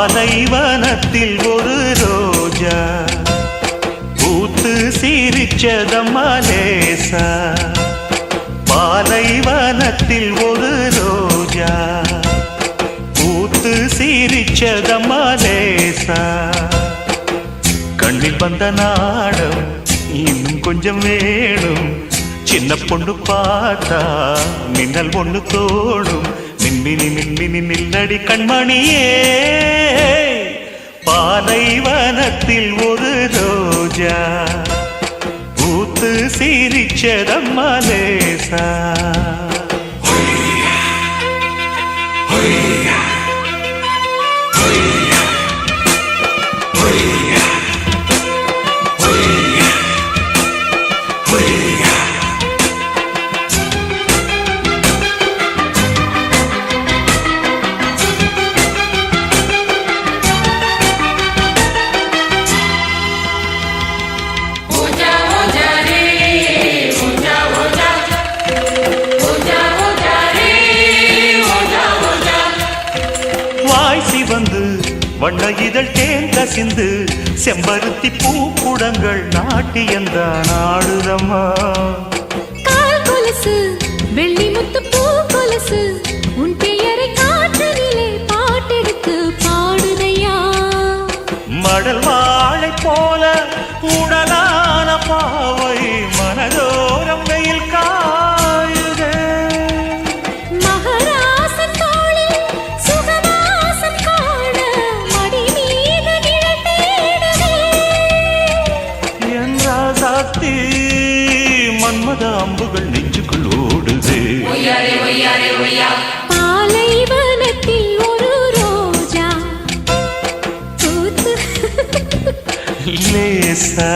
பாலைவனத்தில் ஒரு ரோஜா பூத்து சிரிச்சதம்மா லேசா. பாலைவனத்தில் ஒரு ரோஜா பூத்து சிரிச்சதம்மா லேசா. கண்ணில் வந்த நாடம் இன்னும் கொஞ்சம் வேணும். சின்ன பொண்ணு பார்த்தா மின்னல் ஒண்ணு தோடும். மின்மினி மின்மினி நில்லடி கண்மணியே. பாலைவனத்தில் ஒரு ரோஜா பூத்து சிரிச்சதம்மா லேசா. வண்ண இதழ் தேன் கசிந்து செம்பருத்தி பூக்குடங்கள் நாட்டியந்தான் ஆடுதம்மா. கால் கொலுசு வெள்ளி முத்து பூ கொலுசு உன் பெயரை காற்றிலே பாட்டெடுத்து பாடுதையா. மடல் வாழை போல உடலான பாவை மனதோரம் வெயில் காயுதே. மகராசன் தோளில் சுகவாசம் காண மடி மீது நிழல் தேடுதே. என் ராசாத்தி மன்மத அம்புகள் நெஞ்சுக்குள் ஓடுதே. பாலைவனத்தில் ஒரு ரோஜா பூத்து லேசா.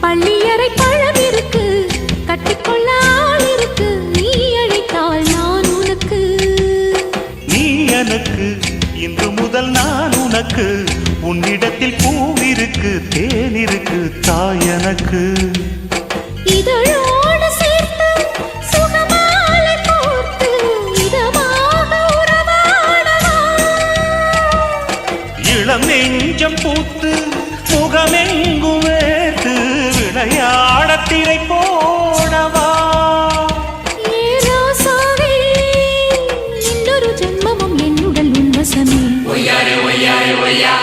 பள்ளியறை பழம் இருக்கு கட்டிக்கொள்ள ஆள் இருக்கு. நீ அழைத்தால் நான் உனக்கு. நீ எனக்கு இன்று முதல் நான் உனக்கு. உன்னிடத்தில் பூவிருக்கு தேன் இருக்கு தாய் எனக்கு. இதழோடு சேர்த்து சுகமாலை கோர்த்து இதமாக உறவாடவா. இளம் நெஞ்சம் பூத்து முகமெங்கும் வேர்த்து விளையாடத்திரை போடவா. ஏராசாவே இன்னொரு ஜென்மமும் என்னுடல் உன்வசமே. ஒய்யாரே ஒய்யாரே ஒய்யா.